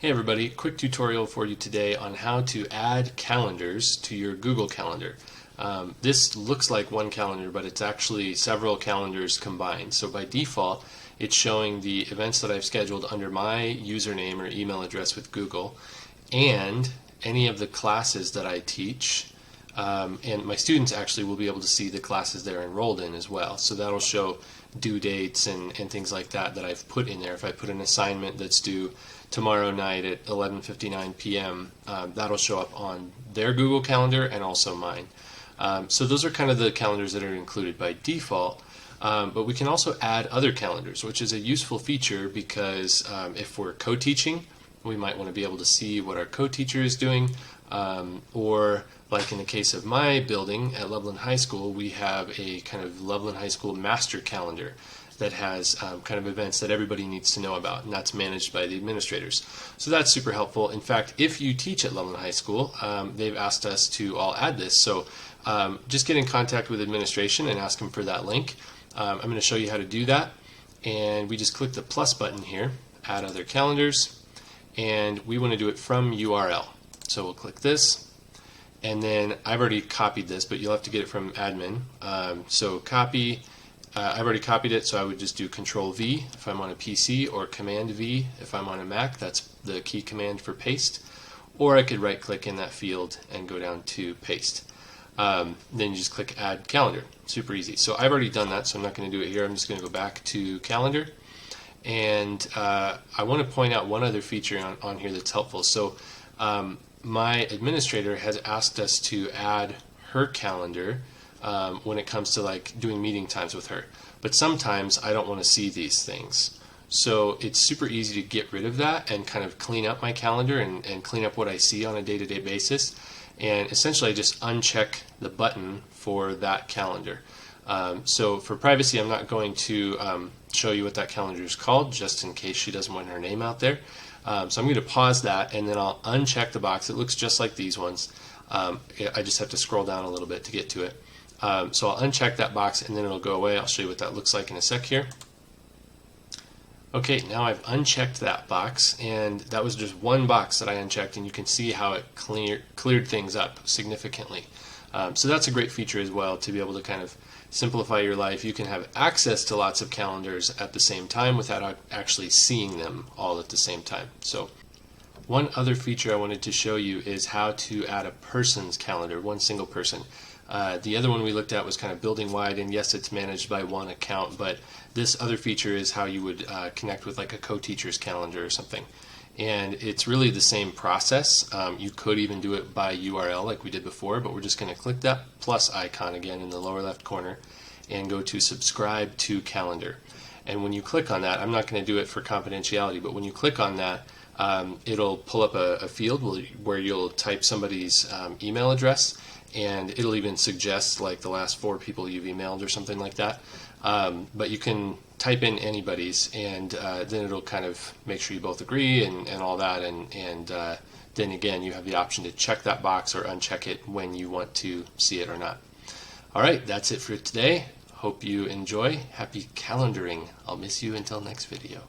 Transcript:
Hey everybody, quick tutorial for you today on how to add calendars to your Google Calendar. This looks like one calendar, but it's actually several calendars combined. So by default, it's showing the events that I've scheduled under my username or email address with Google, and any of the classes that I teach. And my students actually will be able to see the classes they're enrolled in as well. So that'll show due dates and things like that I've put in there. If I put an assignment that's due tomorrow night at 11:59 p.m., that'll show up on their Google Calendar and also mine. So those are kind of the calendars that are included by default. But we can also add other calendars, which is a useful feature because if we're co-teaching, we might want to be able to see what our co-teacher is doing, or like in the case of my building at Loveland High School, we have a kind of Loveland High School master calendar that has kind of events that everybody needs to know about, and that's managed by the administrators. So that's super helpful. In fact, if you teach at Loveland High School, they've asked us to all add this. So just get in contact with administration and ask them for that link. I'm going to show you how to do that, and we just click the plus button here, add other calendars, and we want to do it from URL. So we'll click this, and then I've already copied this, but you'll have to get it from admin. So copy. I've already copied it, so I would just do Control V if I'm on a PC, or Command V if I'm on a Mac. That's the key command for paste. Or I could right click in that field and go down to paste. Then you just click Add Calendar. Super easy. So I've already done that, so I'm not going to do it here. I'm just going to go back to Calendar. And I want to point out one other feature on here that's helpful. So my administrator has asked us to add her calendar when it comes to like doing meeting times with her. But sometimes I don't want to see these things. So it's super easy to get rid of that and kind of clean up my calendar and clean up what I see on a day-to-day basis. And essentially I just uncheck the button for that calendar. So for privacy, I'm not going to show you what that calendar is called, just in case she doesn't want her name out there. So I'm going to pause that, and then I'll uncheck the box. It looks just like these ones. I just have to scroll down a little bit to get to it. So I'll uncheck that box, and then it'll go away. I'll show you what that looks like in a sec here. Okay, now I've unchecked that box, and that was just one box that I unchecked, and you can see how it cleared things up significantly. So that's a great feature as well, to be able to kind of simplify your life. You can have access to lots of calendars at the same time without actually seeing them all at the same time. So one other feature I wanted to show you is how to add a person's calendar, one single person. The other one we looked at was kind of building wide, and yes, it's managed by one account, but this other feature is how you would connect with like a co-teacher's calendar or something. And it's really the same process. You could even do it by URL like we did before, but we're just going to click that plus icon again in the lower left corner and go to subscribe to calendar. And when you click on that, I'm not going to do it for confidentiality, but when you click on that, it'll pull up a field where you'll type somebody's email address, and it'll even suggest like the last 4 people you've emailed or something like that. But you can type in anybody's, and then it'll kind of make sure you both agree and all that, and then again you have the option to check that box or uncheck it when you want to see it or not. Alright, that's it for today. Hope you enjoy. Happy calendaring. I'll miss you until next video.